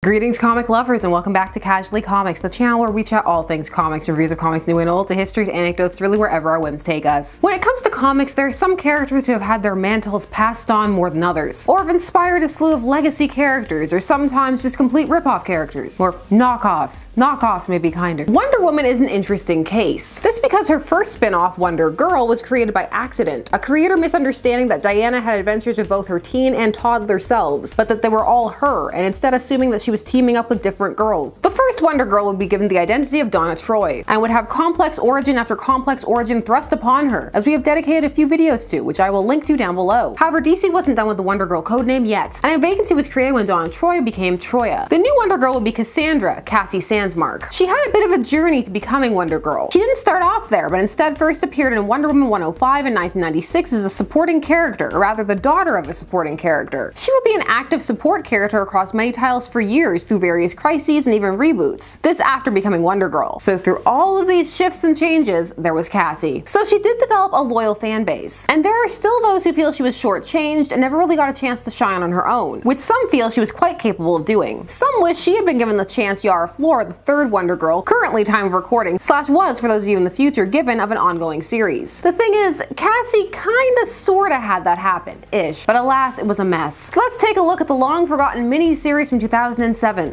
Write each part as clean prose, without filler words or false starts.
Greetings comic lovers and welcome back to Casually Comics, the channel where we chat all things comics, reviews of comics new and old, to history to anecdotes, really wherever our whims take us. When it comes to comics, there are some characters who have had their mantles passed on more than others, or have inspired a slew of legacy characters, or sometimes just complete rip-off characters, or knockoffs. Knockoffs may be kinder. Wonder Woman is an interesting case. This because her first spin-off, Wonder Girl, was created by accident, a creator misunderstanding that Diana had adventures with both her teen and toddler selves, but that they were all her, and instead assuming that she was teaming up with different girls. The first Wonder Girl would be given the identity of Donna Troy, and would have complex origin after complex origin thrust upon her, as we have dedicated a few videos to, which I will link to down below. However, DC wasn't done with the Wonder Girl codename yet, and a vacancy was created when Donna Troy became Troia. The new Wonder Girl would be Cassandra, Cassie Sandsmark. She had a bit of a journey to becoming Wonder Girl. She didn't start off there, but instead first appeared in Wonder Woman 105 in 1996 as a supporting character, or rather the daughter of a supporting character. She would be an active support character across many titles for years through various crises and even reboots. This after becoming Wonder Girl. So through all of these shifts and changes, there was Cassie. So she did develop a loyal fan base. And there are still those who feel she was shortchanged and never really got a chance to shine on her own, which some feel she was quite capable of doing. Some wish she had been given the chance Yara Flor, the third Wonder Girl, currently time of recording, / was for those of you in the future, given of an ongoing series. The thing is, Cassie kinda sorta had that happen-ish, but alas, it was a mess. So let's take a look at the long forgotten mini-series from 2007,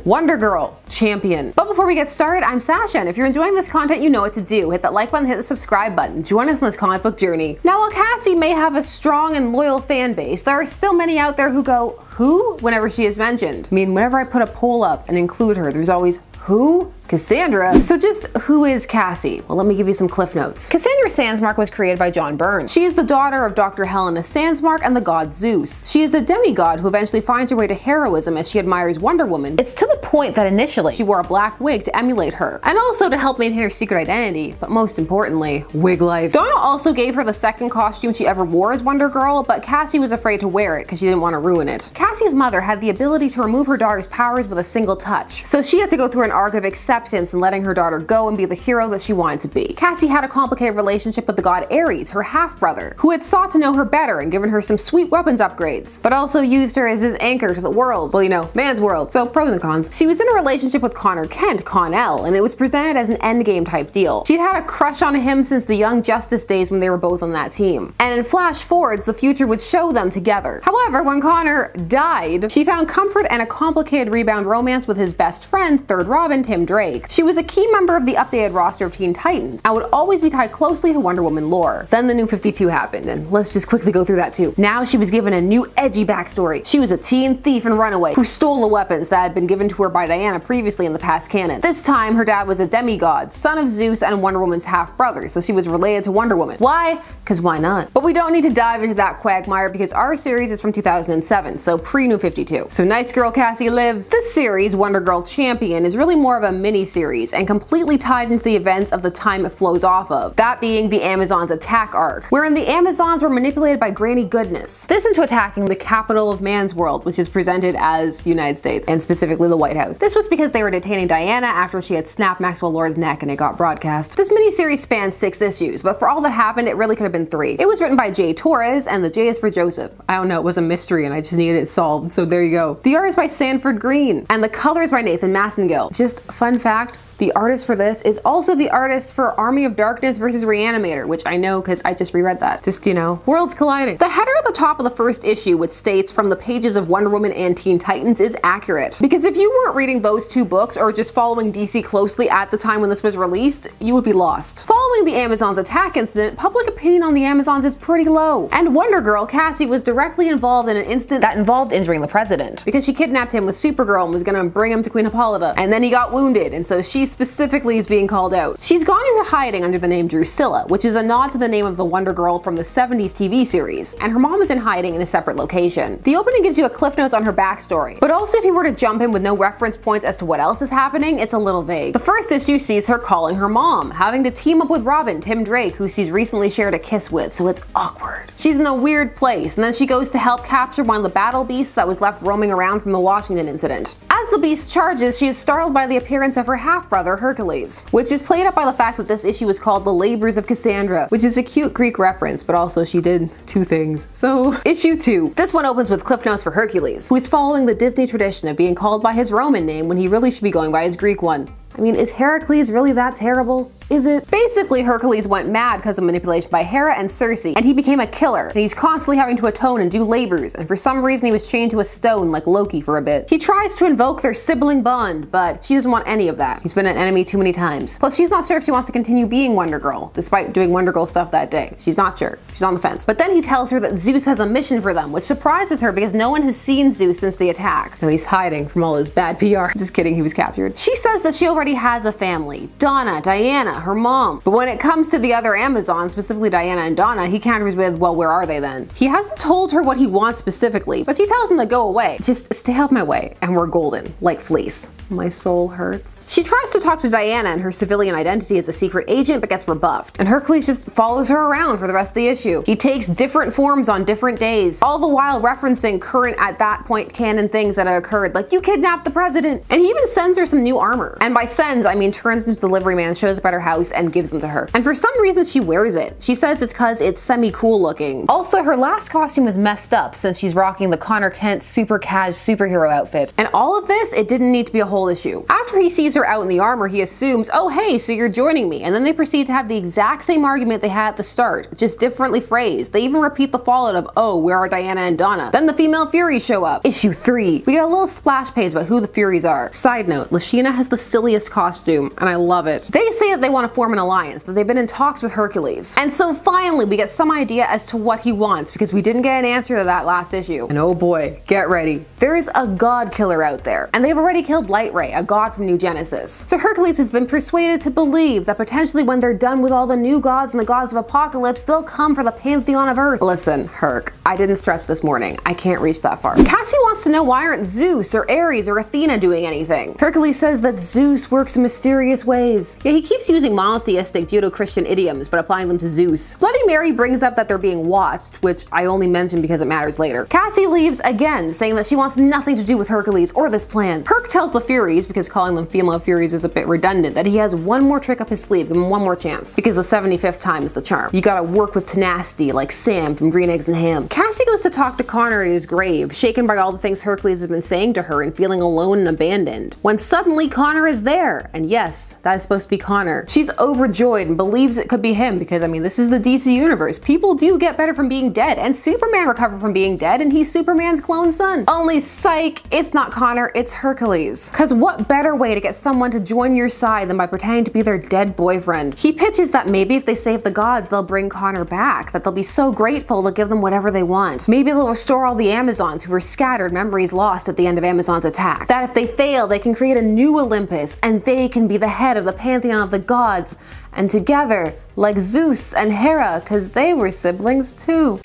Wonder Girl Champion. But before we get started, I'm Sasha, and if you're enjoying this content, you know what to do. Hit that like button, hit the subscribe button. Join us in this comic book journey. Now, while Cassie may have a strong and loyal fan base, there are still many out there who go, "Who?" whenever she is mentioned. I mean, whenever I put a poll up and include her, there's always, "Who? Cassandra?" So just who is Cassie? Well, let me give you some cliff notes. Cassandra Sandsmark was created by John Byrne. She is the daughter of Dr. Helena Sandsmark and the god Zeus. She is a demigod who eventually finds her way to heroism as she admires Wonder Woman. It's to the point that initially she wore a black wig to emulate her, and also to help maintain her secret identity, but most importantly, wig life. Donna also gave her the second costume she ever wore as Wonder Girl, but Cassie was afraid to wear it because she didn't want to ruin it. Cassie's mother had the ability to remove her daughter's powers with a single touch, so she had to go through an arc of acceptance and letting her daughter go and be the hero that she wanted to be. Cassie had a complicated relationship with the god Ares, her half-brother, who had sought to know her better and given her some sweet weapons upgrades, but also used her as his anchor to the world. Well, you know, man's world, so pros and cons. She was in a relationship with Connor Kent, Con-El, and it was presented as an endgame type deal. She'd had a crush on him since the Young Justice days when they were both on that team. And in flash forwards, the future would show them together. However, when Connor died, she found comfort and a complicated rebound romance with his best friend, Third Robin, Tim Drake. She was a key member of the updated roster of Teen Titans and would always be tied closely to Wonder Woman lore. Then the New 52 happened, and let's just quickly go through that too. Now she was given a new edgy backstory. She was a teen thief and runaway who stole the weapons that had been given to her by Diana previously in the past canon. This time her dad was a demigod, son of Zeus and Wonder Woman's half-brother, so she was related to Wonder Woman. Why? Because why not? But we don't need to dive into that quagmire because our series is from 2007, so pre-New 52. So nice girl Cassie lives. This series, Wonder Girl Champion, is really more of a mini-series and completely tied into the events of the time it flows off of, that being the Amazons attack arc, wherein the Amazons were manipulated by Granny Goodness. This into attacking the capital of man's world, which is presented as United States, and specifically the White House. This was because they were detaining Diana after she had snapped Maxwell Lord's neck and it got broadcast. This miniseries spans 6 issues, but for all that happened, it really could have been 3. It was written by Jay Torres, and the J is for Joseph. I don't know, it was a mystery and I just needed it solved, so there you go. The art is by Sanford Green, and the colors by Nathan Massengill. Just fun fact, the artist for this is also the artist for Army of Darkness vs. Reanimator, which I know because I just reread that. Just, you know, worlds colliding. The header at the top of the first issue, which states from the pages of Wonder Woman and Teen Titans, is accurate. Because if you weren't reading those 2 books or just following DC closely at the time when this was released, you would be lost. Following the Amazons attack incident, public opinion on the Amazons is pretty low. And Wonder Girl, Cassie, was directly involved in an incident that involved injuring the president, because she kidnapped him with Supergirl and was gonna bring him to Queen Hippolyta, and then he got wounded, and so she specifically is being called out. She's gone into hiding under the name Drusilla, which is a nod to the name of the Wonder Girl from the 70s TV series, and her mom is in hiding in a separate location. The opening gives you a cliff notes on her backstory, but also if you were to jump in with no reference points as to what else is happening, it's a little vague. The first issue sees her calling her mom, having to team up with Robin, Tim Drake, who she's recently shared a kiss with, so it's awkward. She's in a weird place, and then she goes to help capture one of the battle beasts that was left roaming around from the Washington incident. As the Beast charges, she is startled by the appearance of her half-brother Hercules, which is played up by the fact that this issue is called The Labors of Cassandra, which is a cute Greek reference, but also she did 2 things. So, issue 2. This one opens with cliff notes for Hercules, who is following the Disney tradition of being called by his Roman name when he really should be going by his Greek one. I mean, is Heracles really that terrible? Is it? Basically, Hercules went mad because of manipulation by Hera and Circe, and he became a killer, and he's constantly having to atone and do labors, and for some reason he was chained to a stone like Loki for a bit. He tries to invoke their sibling bond, but she doesn't want any of that. He's been an enemy too many times. Plus, she's not sure if she wants to continue being Wonder Girl, despite doing Wonder Girl stuff that day. She's not sure. She's on the fence. But then he tells her that Zeus has a mission for them, which surprises her because no one has seen Zeus since the attack. No, he's hiding from all his bad PR. Just kidding, he was captured. She says that she already has a family. Donna, Diana, her mom. But when it comes to the other Amazons, specifically Diana and Donna, he counters with, well, where are they then? He hasn't told her what he wants specifically, but she tells him to go away. Just stay out of my way, and we're golden, like fleece. My soul hurts. She tries to talk to Diana and her civilian identity as a secret agent, but gets rebuffed. And Hercules just follows her around for the rest of the issue. He takes different forms on different days, all the while referencing current at that point canon things that have occurred, like you kidnapped the president. And he even sends her some new armor. And by sends, I mean turns into the delivery man, shows up at her house, and gives them to her. And for some reason she wears it. She says it's cause it's semi-cool looking. Also, her last costume was messed up since she's rocking the Connor Kent super cash superhero outfit. And all of this, it didn't need to be a whole issue. After he sees her out in the armor, he assumes, oh hey, so you're joining me. And then they proceed to have the exact same argument they had at the start, just differently phrased. They even repeat the fallout of, oh, where are Diana and Donna? Then the female Furies show up. Issue 3. We get a little splash page about who the Furies are. Side note, Lashina has the silliest costume, and I love it. They say that they want to form an alliance, that they've been in talks with Hercules. And so finally, we get some idea as to what he wants, because we didn't get an answer to that last issue. And oh boy, get ready. There is a god killer out there, and they've already killed Lightray, a god from New Genesis. So Hercules has been persuaded to believe that potentially when they're done with all the new gods and the gods of Apocalypse, they'll come for the pantheon of Earth. Listen, Herc, I didn't stretch this morning. I can't reach that far. Cassie wants to know why aren't Zeus or Ares or Athena doing anything? Hercules says that Zeus works in mysterious ways. Yeah, he keeps using monotheistic Judeo-Christian idioms, but applying them to Zeus. Bloody Mary brings up that they're being watched, which I only mention because it matters later. Cassie leaves again, saying that she wants nothing to do with Hercules or this plan. Herc tells the Furies, because calling them female Furies is a bit redundant, that he has one more trick up his sleeve, give him one more chance, because the 75th time is the charm. You gotta work with tenacity, like Sam from Green Eggs and Ham. Cassie goes to talk to Connor at his grave, shaken by all the things Hercules has been saying to her and feeling alone and abandoned, when suddenly Connor is there. And yes, that is supposed to be Connor. She's overjoyed and believes it could be him, because I mean, this is the DC universe. People do get better from being dead, and Superman recovered from being dead, and he's Superman's clone son. Only psych, it's not Connor, it's Hercules. Cause what better way to get someone to join your side than by pretending to be their dead boyfriend? He pitches that maybe if they save the gods, they'll bring Connor back, that they'll be so grateful they'll give them whatever they want. Maybe they'll restore all the Amazons who were scattered, memories lost at the end of Amazon's attack. That if they fail, they can create a new Olympus, and they can be the head of the pantheon of the gods, and together, like Zeus and Hera, cause they were siblings too.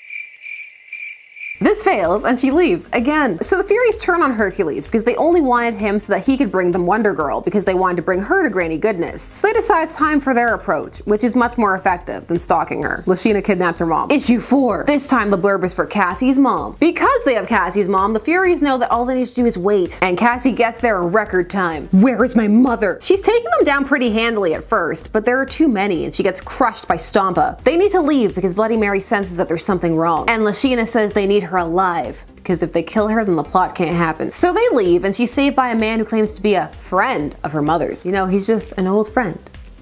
This fails, and she leaves again. So the Furies turn on Hercules because they only wanted him so that he could bring them Wonder Girl, because they wanted to bring her to Granny Goodness. So they decide it's time for their approach, which is much more effective than stalking her. Lashina kidnaps her mom. Issue 4. This time the blurb is for Cassie's mom. Because they have Cassie's mom, the Furies know that all they need to do is wait, and Cassie gets there in record time. Where is my mother? She's taking them down pretty handily at first, but there are too many, and she gets crushed by Stompa. They need to leave because Bloody Mary senses that there's something wrong, and Lashina says they need her alive, because if they kill her, then the plot can't happen. So they leave, and she's saved by a man who claims to be a friend of her mother's. You know, he's just an old friend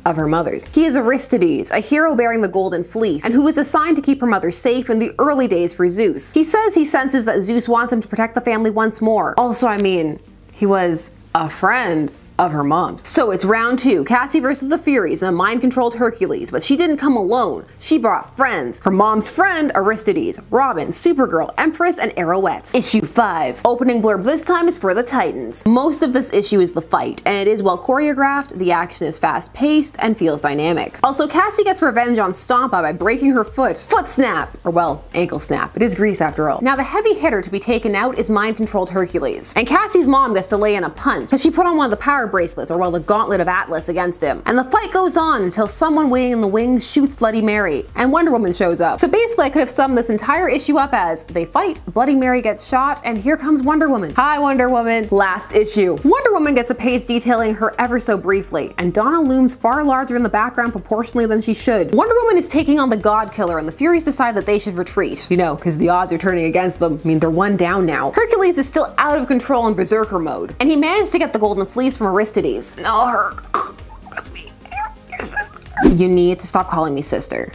of her mother's. He is Aristides, a hero bearing the Golden Fleece, and who was assigned to keep her mother safe in the early days for Zeus. He says he senses that Zeus wants him to protect the family once more. Also, I mean, he was a friend of her mom's. So it's round 2, Cassie versus the Furies and a mind-controlled Hercules, but she didn't come alone. She brought friends. Her mom's friend, Aristides, Robin, Supergirl, Empress, and Arrowette. Issue 5. Opening blurb this time is for the Titans. Most of this issue is the fight, and it is well choreographed, the action is fast-paced, and feels dynamic. Also, Cassie gets revenge on Stompa by breaking her foot. Foot snap! Or well, ankle snap. It is grease after all. Now the heavy hitter to be taken out is mind-controlled Hercules. And Cassie's mom gets to lay in a punch, because she put on one of the power heart bracelets, or well, the gauntlet of Atlas against him. And the fight goes on until someone waiting in the wings shoots Bloody Mary, and Wonder Woman shows up. So basically I could have summed this entire issue up as they fight, Bloody Mary gets shot, and here comes Wonder Woman. Hi Wonder Woman. Last issue. Wonder Woman gets a page detailing her ever so briefly, and Donna looms far larger in the background proportionally than she should. Wonder Woman is taking on the God Killer, and the Furies decide that they should retreat. You know, because the odds are turning against them. I mean, they're one down now. Hercules is still out of control in Berserker mode, and he managed to get the Golden Fleece from Aristides. No, Herc. That's me. Your sister. You need to stop calling me sister.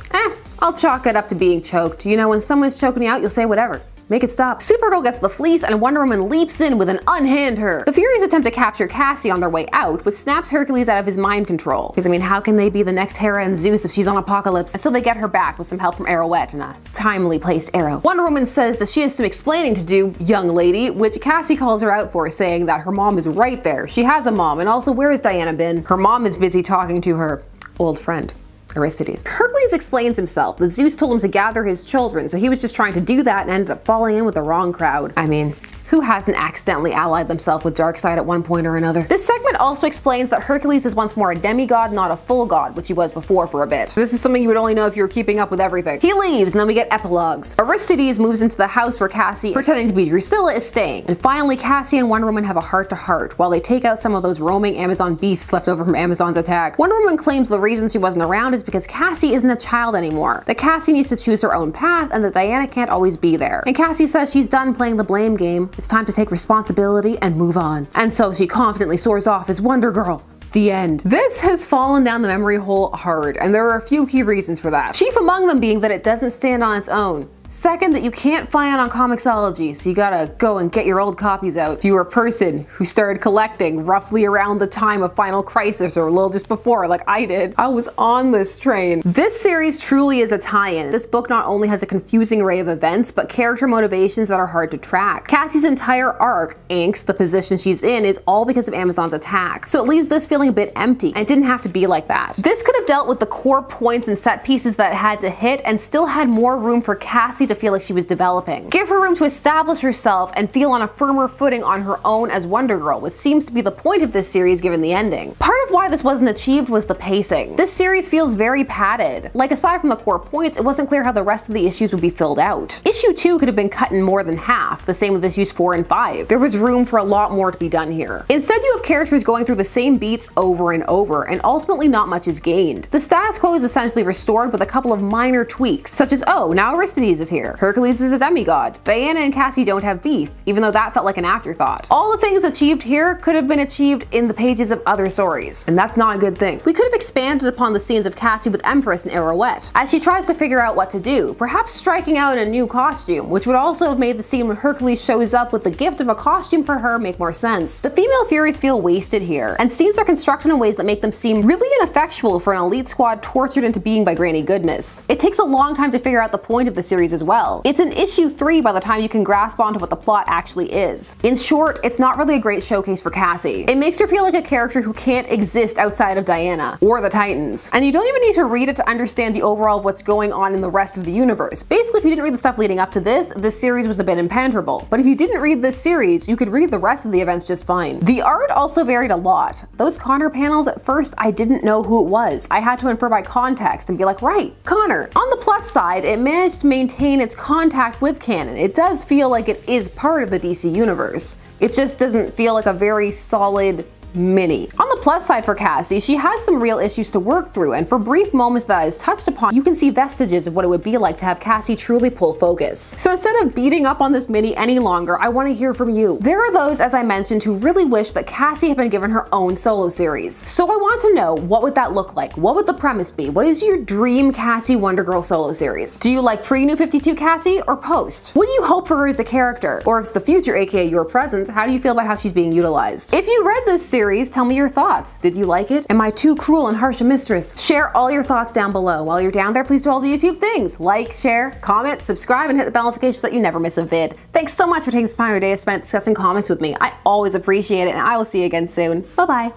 I'll chalk it up to being choked. You know, when someone is choking you out, you'll say whatever. Make it stop. Supergirl gets the fleece and Wonder Woman leaps in with an unhand her. The Furies attempt to capture Cassie on their way out, which snaps Hercules out of his mind control. Because I mean, how can they be the next Hera and Zeus if she's on Apocalypse? And so they get her back with some help from Arrowette and a timely placed arrow. Wonder Woman says that she has some explaining to do, young lady, which Cassie calls her out for, saying that her mom is right there. She has a mom, and also where has Diana been? Her mom is busy talking to her old friend. Aristides. Hercules explains himself that Zeus told him to gather his children, so he was just trying to do that and ended up falling in with the wrong crowd. I mean, who hasn't accidentally allied themselves with Darkseid at one point or another? This segment also explains that Hercules is once more a demigod, not a full god, which he was before for a bit. This is something you would only know if you were keeping up with everything. He leaves, and then we get epilogues. Aristides moves into the house where Cassie, pretending to be Drusilla, is staying. And finally, Cassie and Wonder Woman have a heart-to-heart while they take out some of those roaming Amazon beasts left over from Amazon's attack. Wonder Woman claims the reason she wasn't around is because Cassie isn't a child anymore, that Cassie needs to choose her own path, and that Diana can't always be there. And Cassie says she's done playing the blame game. It's time to take responsibility and move on. And so she confidently soars off as Wonder Girl. The end. This has fallen down the memory hole hard, and there are a few key reasons for that. Chief among them being that it doesn't stand on its own. Second, that you can't find it on Comixology, so you gotta go and get your old copies out. If you were a person who started collecting roughly around the time of Final Crisis or a little just before, like I did, I was on this train. This series truly is a tie-in. This book not only has a confusing array of events, but character motivations that are hard to track. Cassie's entire arc, angst, the position she's in, is all because of Amazon's attack. So it leaves this feeling a bit empty, and it didn't have to be like that. This could have dealt with the core points and set pieces that it had to hit, and still had more room for Cassie to feel like she was developing. Give her room to establish herself and feel on a firmer footing on her own as Wonder Girl, which seems to be the point of this series given the ending. Part of why this wasn't achieved was the pacing. This series feels very padded. Like, aside from the core points, it wasn't clear how the rest of the issues would be filled out. Issue 2 could have been cut in more than half, the same with issues 4 and 5. There was room for a lot more to be done here. Instead, you have characters going through the same beats over and over, and ultimately not much is gained. The status quo is essentially restored with a couple of minor tweaks, such as, oh, now Aristides is here. Hercules is a demigod. Diana and Cassie don't have beef, even though that felt like an afterthought. All the things achieved here could have been achieved in the pages of other stories, and that's not a good thing. We could have expanded upon the scenes of Cassie with Empress and Arrowette, as she tries to figure out what to do, perhaps striking out in a new costume, which would also have made the scene when Hercules shows up with the gift of a costume for her make more sense. The female Furies feel wasted here, and scenes are constructed in ways that make them seem really ineffectual for an elite squad tortured into being by Granny Goodness. It takes a long time to figure out the point of the series as well. It's in issue 3 by the time you can grasp onto what the plot actually is. In short, it's not really a great showcase for Cassie. It makes her feel like a character who can't exist outside of Diana or the Titans. And you don't even need to read it to understand the overall of what's going on in the rest of the universe. Basically, if you didn't read the stuff leading up to this series was a bit impenetrable. But if you didn't read this series, you could read the rest of the events just fine. The art also varied a lot. Those Connor panels, at first, I didn't know who it was. I had to infer by context and be like, right, Connor. On the plus side, it managed to maintain its contact with canon. It does feel like it is part of the DC universe. It just doesn't feel like a very solid mini. On the plus side for Cassie, she has some real issues to work through, and for brief moments that is touched upon, you can see vestiges of what it would be like to have Cassie truly pull focus. So instead of beating up on this mini any longer, I want to hear from you. There are those, as I mentioned, who really wish that Cassie had been given her own solo series. So I want to know, what would that look like? What would the premise be? What is your dream Cassie Wonder Girl solo series? Do you like pre-New 52 Cassie or post? What do you hope for her as a character? Or if it's the future, aka your present, how do you feel about how she's being utilized? If you read this series, tell me your thoughts. Did you like it? Am I too cruel and harsh a mistress? Share all your thoughts down below. While you're down there, please do all the YouTube things. Like, share, comment, subscribe, and hit the bell notification so that you never miss a vid. Thanks so much for taking some time of your day to spend discussing comics with me. I always appreciate it, and I will see you again soon. Bye-bye.